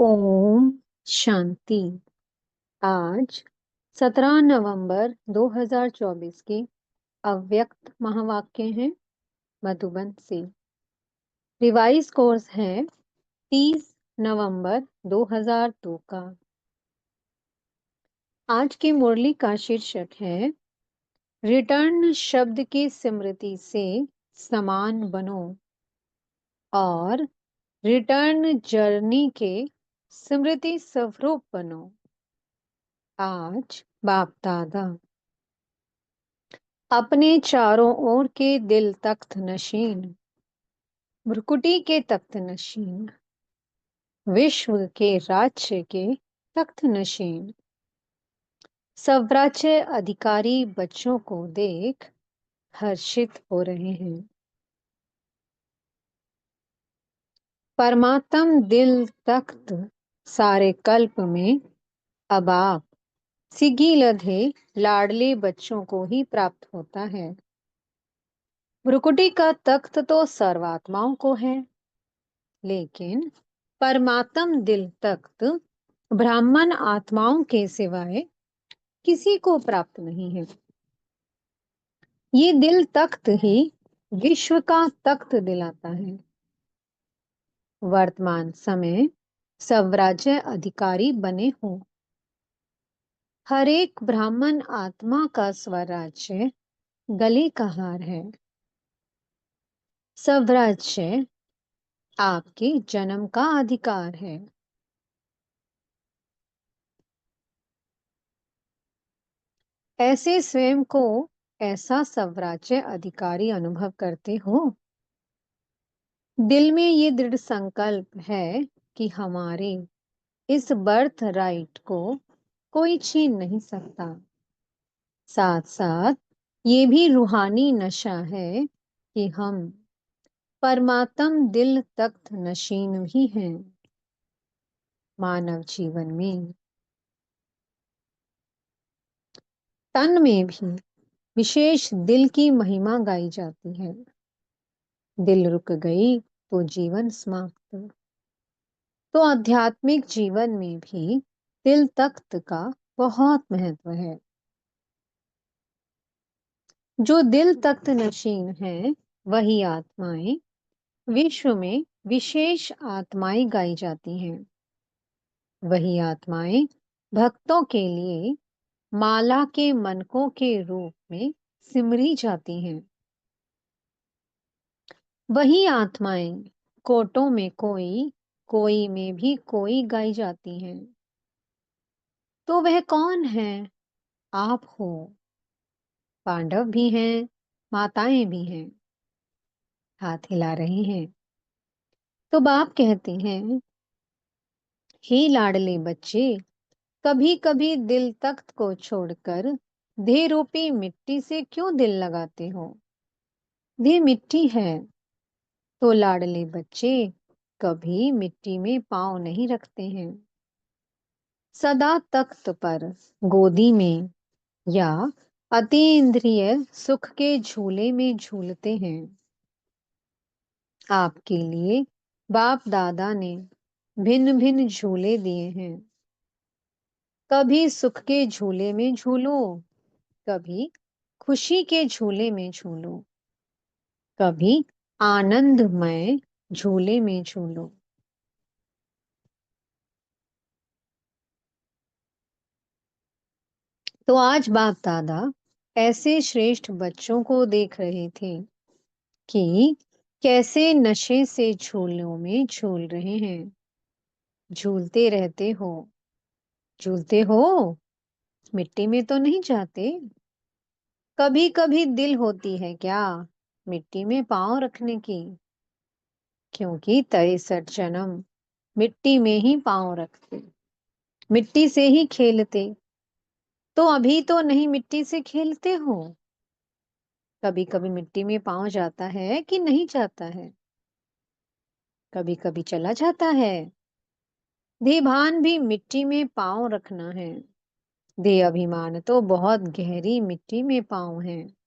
ओम शांति। आज 17 नवंबर 2024 के अव्यक्त महावाक्य हैं मधुबन से। रिवाइज कोर्स है 30 नवंबर 2002 का। आज की मुरली का शीर्षक है रिटर्न शब्द की स्मृति से समान बनो और रिटर्न जर्नी के स्मृति स्वरूप बनो। आज बाप दादा अपने चारों ओर के दिल तख्त नशीन, भ्रुकुटी के तख्त नशीन, विश्व के राज्य के तख्त नशीन, स्वराज्य अधिकारी बच्चों को देख हर्षित हो रहे हैं। परमात्म दिल तख्त सारे कल्प में अब आप सिगी लधे लाडले बच्चों को ही प्राप्त होता है। भ्रुकुटी का तख्त तो सर्वात्माओं को है, लेकिन परमात्म दिल तख्त ब्राह्मण आत्माओं के सिवाय किसी को प्राप्त नहीं है। ये दिल तख्त ही विश्व का तख्त दिलाता है। वर्तमान समय स्वराज्य अधिकारी बने हो। हर एक ब्राह्मण आत्मा का स्वराज्य गले का हार है। स्वराज्य आपके जन्म का अधिकार है। ऐसे स्वयं को ऐसा स्वराज्य अधिकारी अनुभव करते हो। दिल में ये दृढ़ संकल्प है कि हमारे इस बर्थ राइट को कोई छीन नहीं सकता। साथ साथ ये भी रूहानी नशा है कि हम परमात्म दिल तख्त नशीन भी हैं। मानव जीवन में तन में भी विशेष दिल की महिमा गाई जाती है। दिल रुक गई तो जीवन समाप्त। तो आध्यात्मिक जीवन में भी दिल तख्त का बहुत महत्व है। जो दिल तख्त नशीन है वही आत्माएं विश्व में विशेष आत्माएं गाई जाती हैं। वही आत्माएं भक्तों के लिए माला के मनकों के रूप में सिमरी जाती हैं। वही आत्माएं कोटों में कोई, कोई में भी कोई गाई जाती हैं। तो वह कौन है? आप हो। पांडव भी हैं, माताएं भी हैं। हाथ हिला रहे हैं। तो बाप कहते हैं, हे लाडले बच्चे, कभी कभी दिल तख्त को छोड़कर देह रूपी मिट्टी से क्यों दिल लगाते हो? देह मिट्टी है, तो लाडले बच्चे कभी मिट्टी में पांव नहीं रखते हैं। सदा तख्त पर, गोदी में या अतीन्द्रिय सुख के झूले में झूलते हैं। आपके लिए बाप दादा ने भिन्न भिन्न झूले दिए हैं। कभी सुख के झूले में झूलो, कभी खुशी के झूले में झूलो, कभी आनंदमय झूले में झूलो। तो आज बाप दादा ऐसे श्रेष्ठ बच्चों को देख रहे थे कि कैसे नशे से झूलों में झूल रहे हैं। झूलते रहते हो, झूलते हो, मिट्टी में तो नहीं जाते। कभी कभी दिल होती है क्या मिट्टी में पांव रखने की? क्योंकि 63 जन्म मिट्टी में ही पांव रखते, मिट्टी से ही खेलते। तो अभी तो नहीं मिट्टी से खेलते हो। कभी कभी मिट्टी में पांव जाता है कि नहीं जाता है? कभी कभी चला जाता है। देभान भी मिट्टी में पांव रखना है। दे अभिमान तो बहुत गहरी मिट्टी में पांव है।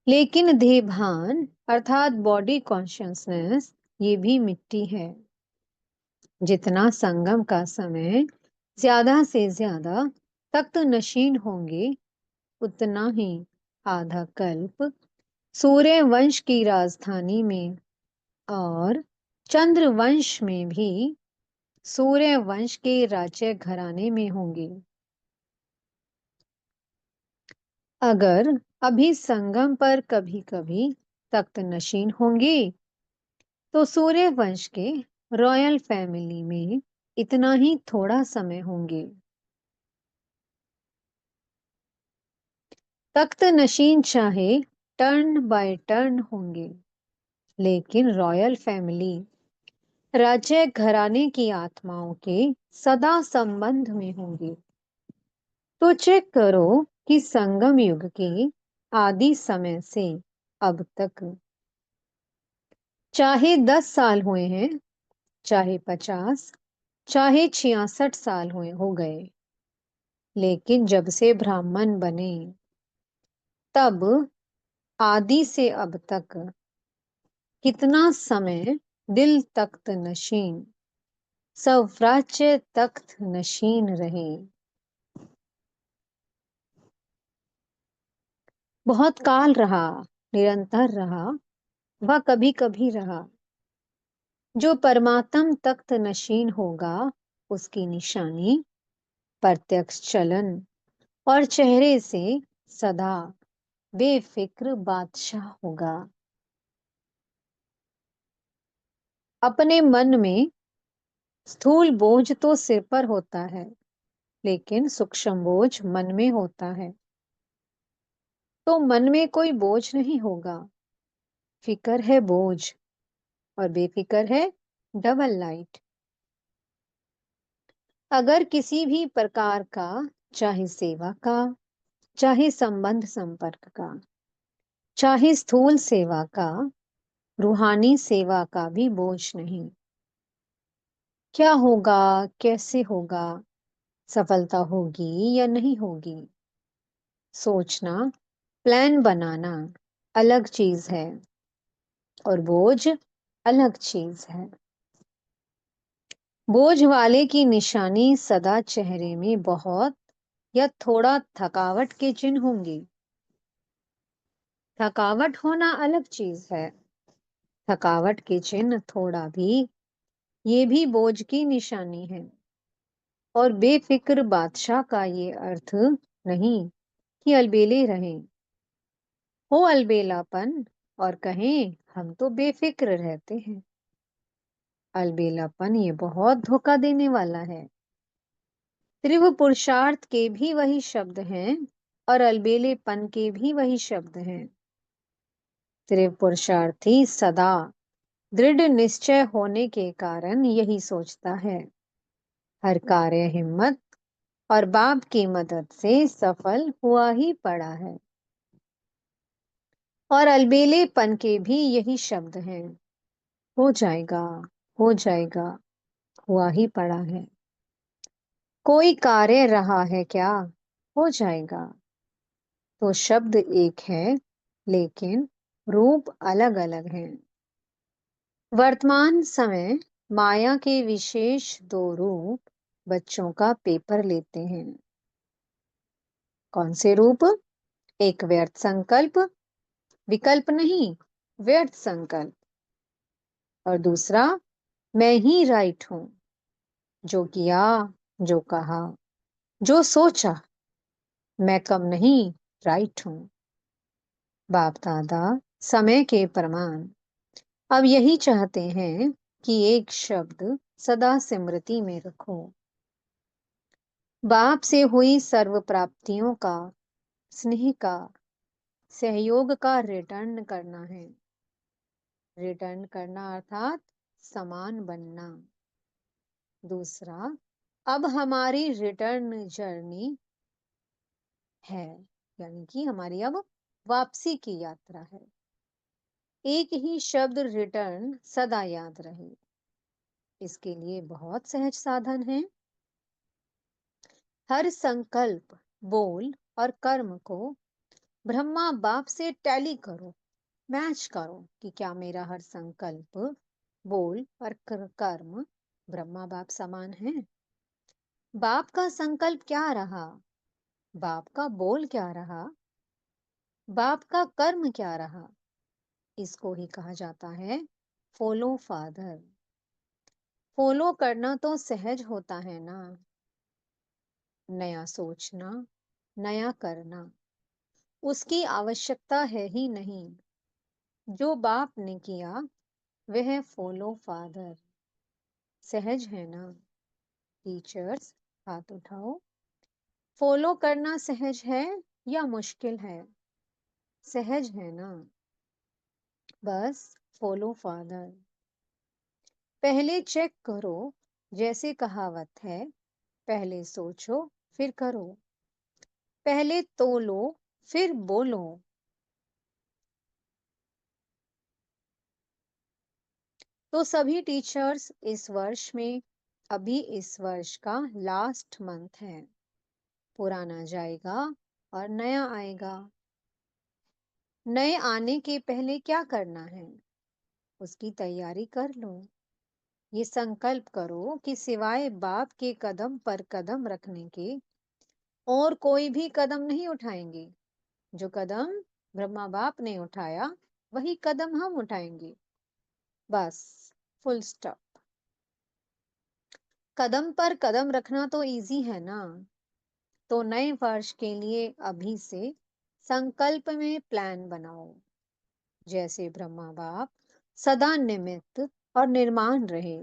लेकिन देभान अर्थात बॉडी कॉन्शियसनेस ये भी मिट्टी है। जितना संगम का समय ज्यादा से ज्यादा तख्त नशीन होंगे, उतना ही आधा कल्प सूर्य वंश की राजधानी में और चंद्र वंश में भी सूर्य वंश के राज्य घराने में होंगे। अगर अभी संगम पर कभी कभी तख्त नशीन होंगे, तो सूर्य वंश के रॉयल फैमिली में इतना ही थोड़ा समय होंगे। तख्त नशीन चाहे टर्न बाय टर्न होंगे, लेकिन रॉयल फैमिली राज्य घराने की आत्माओं के सदा संबंध में होंगे। तो चेक करो कि संगम युग के आदि समय से अब तक चाहे 10 साल हुए हैं, चाहे 50, चाहे 66 साल हुए हो गए, लेकिन जब से ब्राह्मण बने तब आदि से अब तक कितना समय दिल तख्त नशीन, स्वराज्य तख्त नशीन रहे। बहुत काल रहा, निरंतर रहा, वह कभी कभी रहा। जो परमात्म तख्त नशीन होगा, उसकी निशानी प्रत्यक्ष चलन और चेहरे से सदा बेफिक्र बादशाह होगा। अपने मन में स्थूल बोझ तो सिर पर होता है, लेकिन सूक्ष्म बोझ मन में होता है। तो मन में कोई बोझ नहीं होगा, फिकर है बोझ, और बेफिक्र है डबल लाइट। अगर किसी भी प्रकार का, चाहे सेवा का, चाहे संबंध संपर्क का, चाहे स्थूल सेवा का, रूहानी सेवा का भी बोझ नहीं। क्या होगा, कैसे होगा, सफलता होगी या नहीं होगी, सोचना, प्लान बनाना अलग चीज है, और बोझ अलग चीज है। बोझ वाले की निशानी सदा चेहरे में बहुत या थोड़ा थकावट के चिन्ह होंगे। थकावट होना अलग चीज है। थकावट के चिन्ह थोड़ा भी, ये भी बोझ की निशानी है। और बेफिक्र बादशाह का ये अर्थ नहीं कि अलबेले रहें, हो अलबेलापन और कहें हम तो बेफिक्र रहते हैं। अलबेलापन ये बहुत धोखा देने वाला है। तीव्र पुरुषार्थ के भी वही शब्द हैं और अलबेलेपन के भी वही शब्द हैं। तीव्र पुरुषार्थी सदा दृढ़ निश्चय होने के कारण यही सोचता है, हर कार्य हिम्मत और बाप की मदद से सफल हुआ ही पड़ा है। और अलबेलेपन के भी यही शब्द हैं, हो जाएगा, हो जाएगा, हुआ ही पड़ा है। कोई कार्य रहा है क्या, हो जाएगा। तो शब्द एक है, लेकिन रूप अलग अलग हैं। वर्तमान समय माया के विशेष दो रूप बच्चों का पेपर लेते हैं। कौन से रूप? एक व्यर्थ संकल्प, विकल्प नहीं, व्यर्थ संकल्प। और दूसरा, मैं ही राइट हूं, जो किया, जो कहा, जो सोचा, मैं कम नहीं, राइट हूं। बाप दादा समय के प्रमाण अब यही चाहते हैं कि एक शब्द सदा स्मृति में रखो। बाप से हुई सर्व प्राप्तियों का, स्नेह का, सहयोग का रिटर्न करना है। रिटर्न करना अर्थात समान बनना। दूसरा, अब हमारी रिटर्न जर्नी है, यानी कि हमारी अब वापसी की यात्रा है। एक ही शब्द रिटर्न सदा याद रहे। इसके लिए बहुत सहज साधन है। हर संकल्प, बोल और कर्म को ब्रह्मा बाप से टैली करो, मैच करो कि क्या मेरा हर संकल्प, बोल और कर्म ब्रह्मा बाप समान हैं। बाप का संकल्प क्या रहा, बाप का बोल क्या रहा, बाप का कर्म क्या रहा, इसको ही कहा जाता है फॉलो फादर। फॉलो करना तो सहज होता है ना, नया सोचना, नया करना उसकी आवश्यकता है ही नहीं। जो बाप ने किया वह फॉलो फादर। सहज है ना? टीचर्स, हाथ उठाओ। फॉलो करना सहज है या मुश्किल है? सहज है ना? बस फॉलो फादर। पहले चेक करो, जैसे कहावत है, पहले सोचो फिर करो। पहले तोलो फिर बोलो। तो सभी टीचर्स इस वर्ष में, अभी इस वर्ष का लास्ट मंथ है। पुराना जाएगा और नया आएगा। नए आने के पहले क्या करना है, उसकी तैयारी कर लो। ये संकल्प करो कि सिवाय बाप के कदम पर कदम रखने के और कोई भी कदम नहीं उठाएंगे। जो कदम ब्रह्मा बाप ने उठाया वही कदम हम उठाएंगे। बस, फुल स्टॉप। कदम पर कदम रखना तो इजी है ना। तो नए वर्ष के लिए अभी से संकल्प में प्लान बनाओ। जैसे ब्रह्मा बाप सदा निमित्त और निर्माण रहे,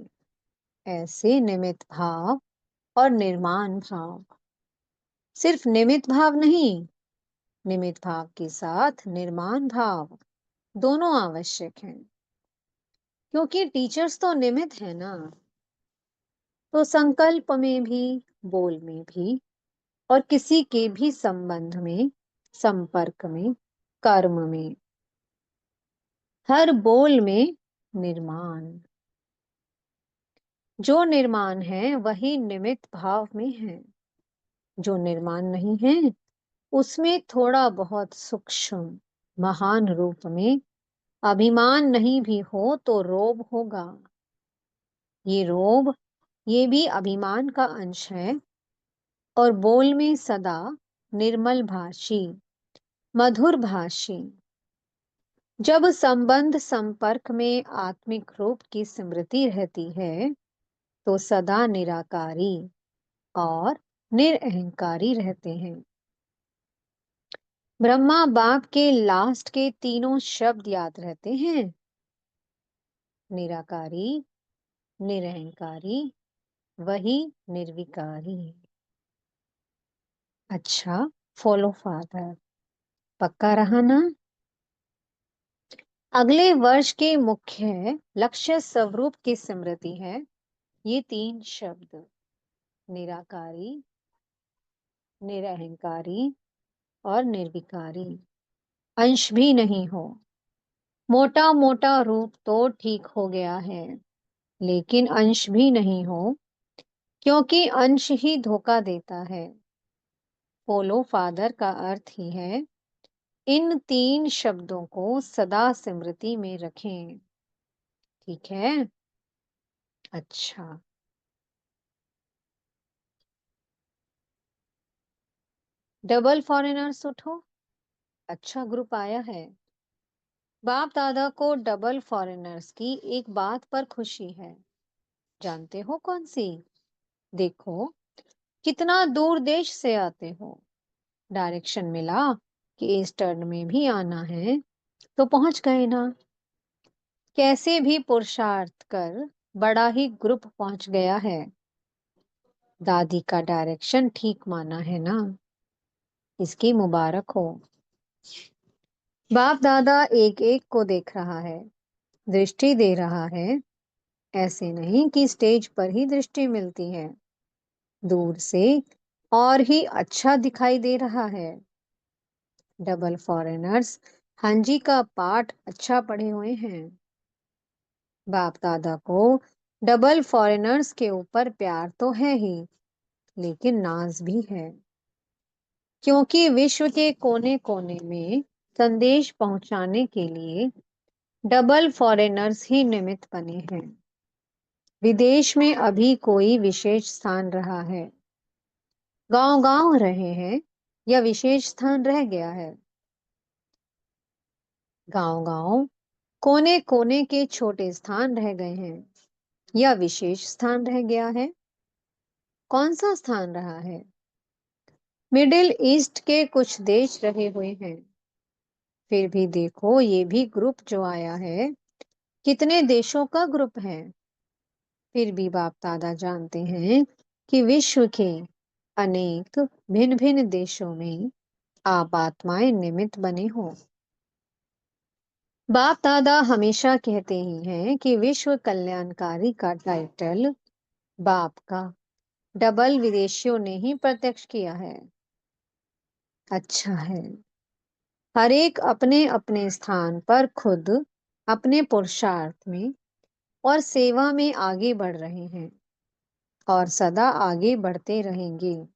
ऐसे निमित्त भाव और निर्माण भाव। सिर्फ निमित्त भाव नहीं, निमित्त भाव के साथ निर्माण भाव दोनों आवश्यक हैं। क्योंकि टीचर्स तो निमित्त है ना। तो संकल्प में भी, बोल में भी और किसी के भी संबंध में, संपर्क में, कर्म में, हर बोल में निर्माण। जो निर्माण है वही निमित्त भाव में है। जो निर्माण नहीं है उसमें थोड़ा बहुत सूक्ष्म महान रूप में अभिमान नहीं भी हो तो रोब होगा। ये रोब, ये भी अभिमान का अंश है। और बोल में सदा निर्मल भाषी, मधुर भाषी। जब संबंध संपर्क में आत्मिक रूप की स्मृति रहती है तो सदा निराकारी और निरअहंकारी रहते हैं। ब्रह्मा बाप के लास्ट के तीनों शब्द याद रहते हैं, निराकारी, निरहंकारी, वही निर्विकारी। अच्छा, फॉलो फादर पक्का रहा ना? अगले वर्ष के मुख्य लक्ष्य स्वरूप की स्मृति है ये तीन शब्द, निराकारी, निरअहंकारी और निर्विकारी। अंश भी नहीं हो। मोटा मोटा रूप तो ठीक हो गया है, लेकिन अंश भी नहीं हो, क्योंकि अंश ही धोखा देता है। फॉलो फादर का अर्थ ही है इन तीन शब्दों को सदा स्मृति में रखें। ठीक है? अच्छा, डबल फॉरेनर्स उठो। अच्छा ग्रुप आया है। बाप दादा को डबल फॉरेनर्स की एक बात पर खुशी है। जानते हो कौन सी? देखो, कितना दूर देश से आते हो। डायरेक्शन मिला कि इस टर्न में भी आना है तो पहुंच गए ना। कैसे भी पुरुषार्थ कर बड़ा ही ग्रुप पहुंच गया है। दादी का डायरेक्शन ठीक माना है ना, इसकी मुबारक हो। बाप दादा एक एक को देख रहा है, दृष्टि दे रहा है। ऐसे नहीं कि स्टेज पर ही दृष्टि मिलती है, दूर से और ही अच्छा दिखाई दे रहा है। डबल फॉरेनर्स हांजी का पाठ अच्छा पढ़े हुए हैं। बाप दादा को डबल फॉरेनर्स के ऊपर प्यार तो है ही, लेकिन नाज भी है। क्योंकि विश्व के कोने कोने में संदेश पहुंचाने के लिए डबल फॉरेनर्स ही निमित्त बने हैं। विदेश में अभी कोई विशेष स्थान रहा है? गांव-गांव रहे हैं या विशेष स्थान रह गया है? गांव-गांव, कोने-कोने के छोटे स्थान रह गए हैं या विशेष स्थान रह गया है? कौन सा स्थान रहा है? मिडिल ईस्ट के कुछ देश रहे हुए हैं। फिर भी देखो, ये भी ग्रुप जो आया है, कितने देशों का ग्रुप है? फिर भी बाप दादा जानते हैं कि विश्व के अनेक भिन्न भिन्न देशों में आप आत्माएं निमित्त बने हो। बाप दादा हमेशा कहते ही हैं कि विश्व कल्याणकारी का टाइटल बाप का डबल विदेशियों ने ही प्रत्यक्ष किया है। अच्छा है, हर एक अपने अपने स्थान पर खुद अपने पुरुषार्थ में और सेवा में आगे बढ़ रहे हैं और सदा आगे बढ़ते रहेंगे।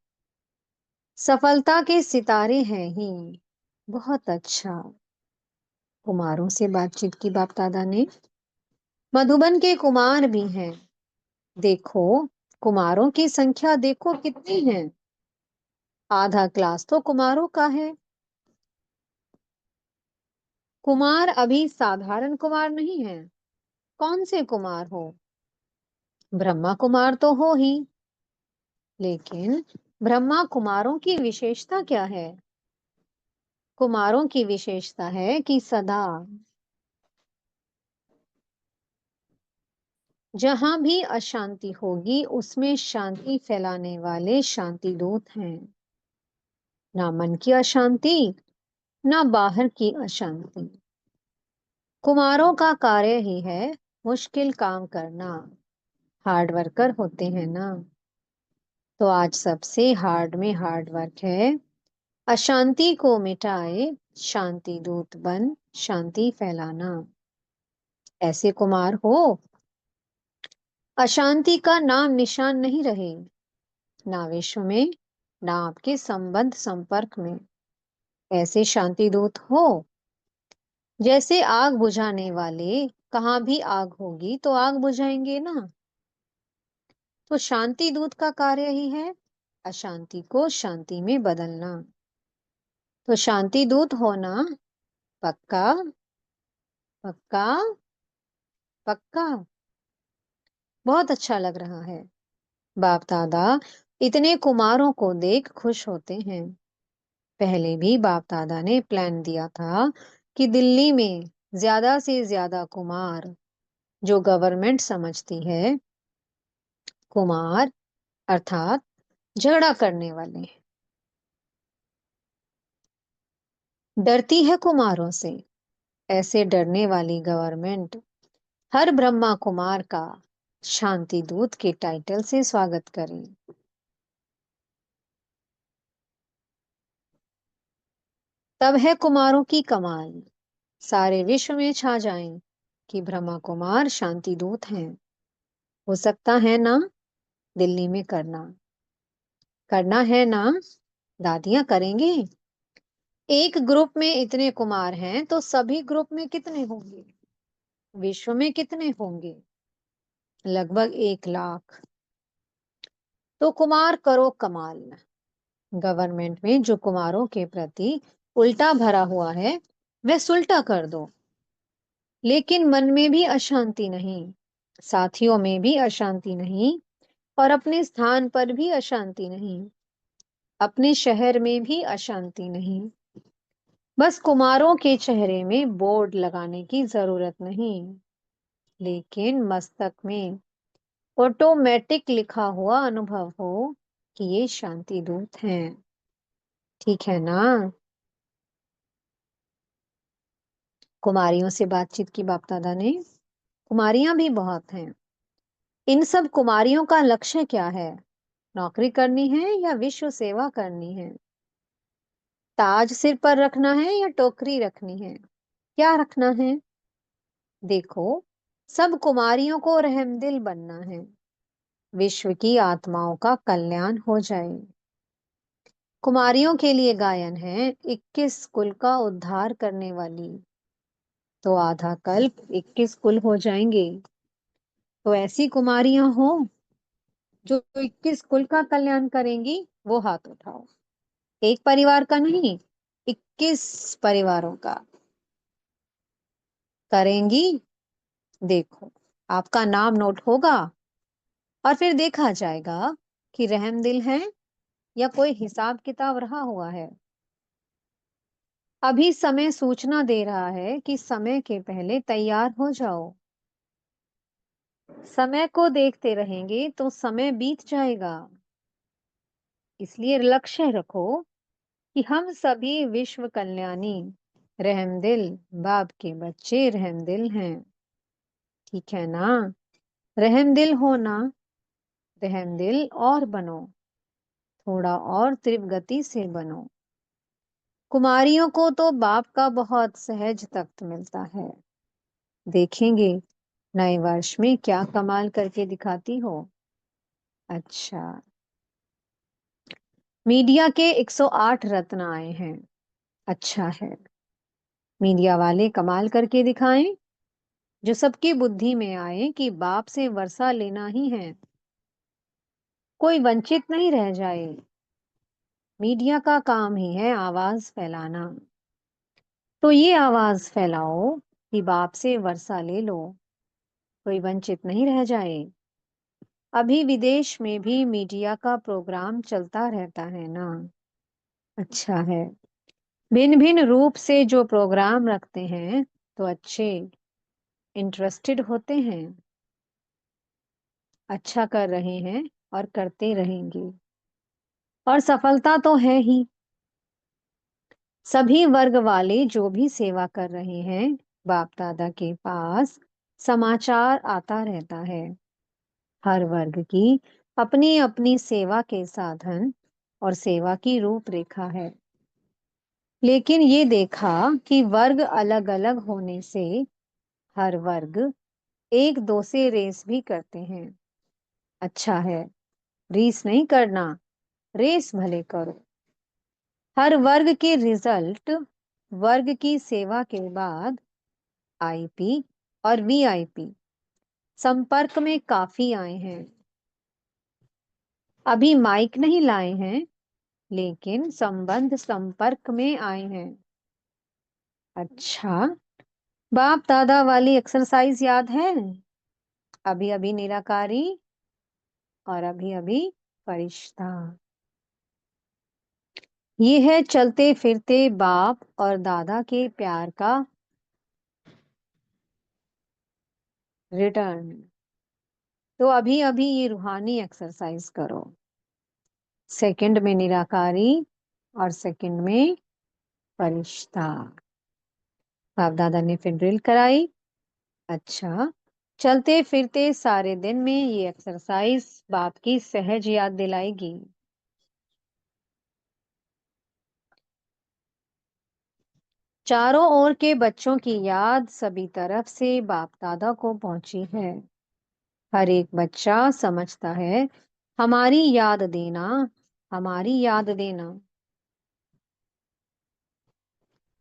सफलता के सितारे हैं ही। बहुत अच्छा। कुमारों से बातचीत की बाप दादा ने। मधुबन के कुमार भी हैं। देखो, कुमारों की संख्या देखो कितनी है। आधा क्लास तो कुमारों का है। कुमार अभी साधारण कुमार नहीं है। कौन से कुमार हो? ब्रह्मा कुमार तो हो ही, लेकिन ब्रह्मा कुमारों की विशेषता क्या है? कुमारों की विशेषता है कि सदा जहां भी अशांति होगी उसमें शांति फैलाने वाले शांति दूत हैं। ना मन की अशांति, ना बाहर की अशांति। कुमारों का कार्य ही है मुश्किल काम करना। हार्ड वर्कर होते हैं ना। तो आज सबसे हार्ड में हार्ड वर्क है, अशांति को मिटाए शांति दूत बन शांति फैलाना। ऐसे कुमार हो, अशांति का नाम निशान नहीं रहे, ना विश्व में, ना आपके संबंध संपर्क में। ऐसे शांति दूत हो, जैसे आग बुझाने वाले, कहाँ भी आग होगी तो आग बुझाएंगे ना। तो शांति दूत का कार्य ही है अशांति को शांति में बदलना। तो शांति दूत होना पक्का? पक्का? पक्का? बहुत अच्छा लग रहा है। बाप दादा इतने कुमारों को देख खुश होते हैं। पहले भी बाप दादा ने प्लान दिया था कि दिल्ली में ज्यादा से ज्यादा कुमार, जो गवर्नमेंट समझती है कुमार अर्थात झगड़ा करने वाले, डरती है कुमारों से। ऐसे डरने वाली गवर्नमेंट हर ब्रह्मा कुमार का शांति दूत के टाइटल से स्वागत करे। तब है कुमारों की कमाल, सारे विश्व में छा जाएं कि ब्रह्मा कुमार शांति दूत हैं। हो सकता है ना? दिल्ली में करना, करना है ना? दादियां करेंगे। एक ग्रुप में इतने कुमार हैं तो सभी ग्रुप में कितने होंगे? विश्व में कितने होंगे? लगभग 1 लाख। तो कुमार करो कमाल। गवर्नमेंट में जो कुमारों के प्रति उल्टा भरा हुआ है वह सुलटा कर दो। लेकिन मन में भी अशांति नहीं, साथियों में भी अशांति नहीं, और अपने स्थान पर भी अशांति नहीं, अपने शहर में भी अशांति नहीं। बस कुमारों के चेहरे में बोर्ड लगाने की जरूरत नहीं, लेकिन मस्तक में ऑटोमेटिक लिखा हुआ अनुभव हो कि ये शांति दूत हैं। ठीक है ना? कुमारियों से बातचीत की बाप दादा ने। कुमारियां भी बहुत हैं। इन सब कुमारियों का लक्ष्य क्या है? नौकरी करनी है या विश्व सेवा करनी है? ताज सिर पर रखना है या टोकरी रखनी है? क्या रखना है? देखो, सब कुमारियों को रहमदिल बनना है। विश्व की आत्माओं का कल्याण हो जाए। कुमारियों के लिए गायन है 21 कुल का उद्धार करने वाली। तो आधा कल्प 21 कुल हो जाएंगे। तो ऐसी कुमारियां हो जो 21 कुल का कल्याण करेंगी, वो हाथ उठाओ। एक परिवार का नहीं, 21 परिवारों का करेंगी। देखो, आपका नाम नोट होगा और फिर देखा जाएगा कि रहमदिल है या कोई हिसाब किताब रहा हुआ है। अभी समय सूचना दे रहा है कि समय के पहले तैयार हो जाओ। समय को देखते रहेंगे तो समय बीत जाएगा। इसलिए लक्ष्य रखो कि हम सभी विश्व कल्याणी रहमदिल बाप के बच्चे रहमदिल हैं। ठीक है ना? रहमदिल होना, रहमदिल और बनो, थोड़ा और तीव्र गति से बनो। कुमारियों को तो बाप का बहुत सहज तख्त मिलता है। देखेंगे नए वर्ष में क्या कमाल करके दिखाती हो। अच्छा, मीडिया के 108 रत्न आए हैं। अच्छा है, मीडिया वाले कमाल करके दिखाएं, जो सबकी बुद्धि में आए कि बाप से वर्षा लेना ही है, कोई वंचित नहीं रह जाए। मीडिया का काम ही है आवाज फैलाना। तो ये आवाज फैलाओ कि बाप से वर्षा ले लो, कोई वंचित नहीं रह जाए। अभी विदेश में भी मीडिया का प्रोग्राम चलता रहता है ना। अच्छा है, भिन्न भिन्न रूप से जो प्रोग्राम रखते हैं तो अच्छे इंटरेस्टेड होते हैं, अच्छा कर रहे हैं और करते रहेंगे, और सफलता तो है ही। सभी वर्ग वाले जो भी सेवा कर रहे हैं, बाप दादा के पास समाचार आता रहता है। हर वर्ग की अपनी अपनी सेवा के साधन और सेवा की रूपरेखा है। लेकिन ये देखा कि वर्ग अलग अलग होने से हर वर्ग एक दो से रेस भी करते हैं। अच्छा है, रेस नहीं करना, रेस भले करो। हर वर्ग के रिजल्ट वर्ग की सेवा के बाद आईपी और वीआईपी संपर्क में काफी आए हैं। अभी माइक नहीं लाए हैं, लेकिन संबंध संपर्क में आए हैं। अच्छा, बाप दादा वाली एक्सरसाइज याद है? अभी अभी निराकारी और अभी अभी फरिश्ता। ये है चलते फिरते बाप और दादा के प्यार का रिटर्न। तो अभी अभी ये रूहानी एक्सरसाइज करो। सेकंड में निराकारी और सेकंड में फरिश्ता। बाप दादा ने फिर ड्रिल कराई। अच्छा, चलते फिरते सारे दिन में ये एक्सरसाइज बाप की सहज याद दिलाएगी। चारों ओर के बच्चों की याद सभी तरफ से बाप दादा को पहुंची है। हर एक बच्चा समझता है, हमारी याद देना, हमारी याद देना।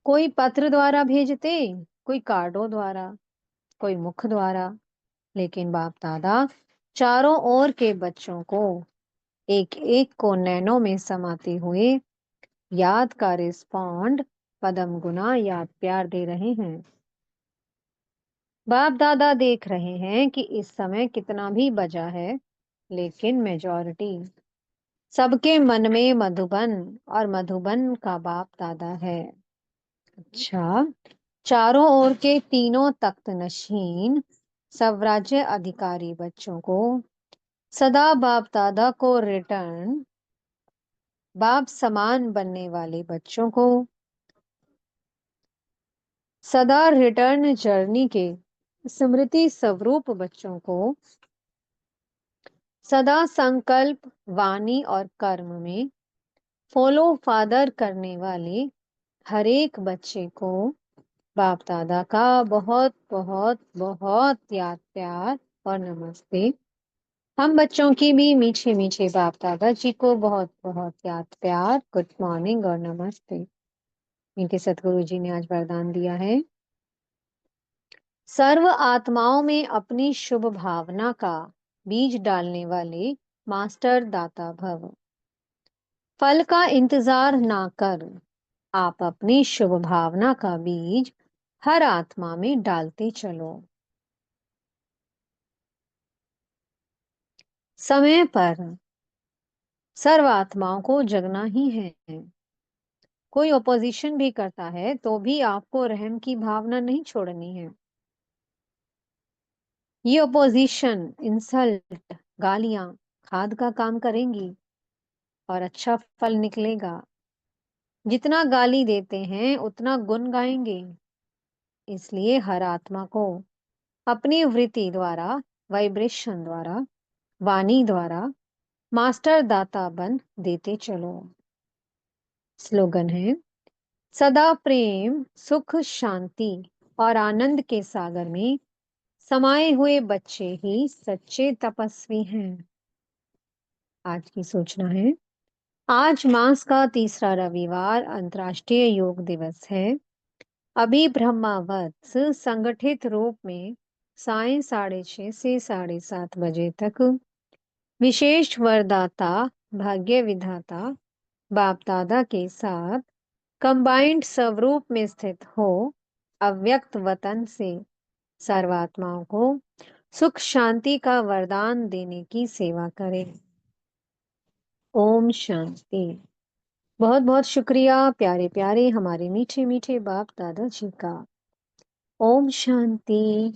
कोई पत्र द्वारा भेजते, कोई कार्डों द्वारा, कोई मुख द्वारा, लेकिन बाप दादा चारों ओर के बच्चों को एक एक को नैनों में समाते हुए याद का रिस्पॉन्ड पदम गुना याद प्यार दे रहे हैं। बाप दादा देख रहे हैं कि इस समय कितना भी बजा है, लेकिन मेजॉरिटी सबके मन में मधुबन और मधुबन का बाप दादा है। अच्छा, चारों ओर के तीनों तख्त नशीन स्वराज्य अधिकारी बच्चों को सदा बाप दादा को रिटर्न, बाप समान बनने वाले बच्चों को सदा रिटर्न जर्नी के स्मृति स्वरूप बच्चों को सदा संकल्प वाणी और कर्म में फॉलो फादर करने वाले हर एक बच्चे को बाप दादा का बहुत बहुत बहुत याद प्यार और नमस्ते। हम बच्चों की भी मीठे मीठे बाप दादा जी को बहुत बहुत याद प्यार, गुड मॉर्निंग और नमस्ते। मीठे सतगुरु जी ने आज वरदान दिया है, सर्व आत्माओं में अपनी शुभ भावना का बीज डालने वाले मास्टर दाता भव। फल का इंतजार ना कर आप अपनी शुभ भावना का बीज हर आत्मा में डालते चलो। समय पर सर्व आत्माओं को जगना ही है। कोई ओपोजिशन भी करता है तो भी आपको रहम की भावना नहीं छोड़नी है। ये ओपोजिशन, इंसल्ट, गालियां खाद का काम करेंगी और अच्छा फल निकलेगा। जितना गाली देते हैं उतना गुण गाएंगे। इसलिए हर आत्मा को अपनी वृत्ति द्वारा, वाइब्रेशन द्वारा, वाणी द्वारा मास्टर दाता बन देते चलो। स्लोगन है, सदा प्रेम, सुख, शांति और आनंद के सागर में समाये हुए बच्चे ही सच्चे तपस्वी हैं। आज की सूचना है, आज मास का तीसरा रविवार अंतर्राष्ट्रीय योग दिवस है। अभी ब्रह्मावत्स संगठित रूप में सायं 6:30 से 7:30 बजे तक विशेष वरदाता भाग्य विधाता बाप दादा के साथ कंबाइंड स्वरूप में स्थित हो अव्यक्त वतन से सर्वात्माओं को सुख शांति का वरदान देने की सेवा करें। ओम शांति। बहुत बहुत शुक्रिया प्यारे प्यारे हमारे मीठे मीठे बाप दादा जी का। ओम शांति।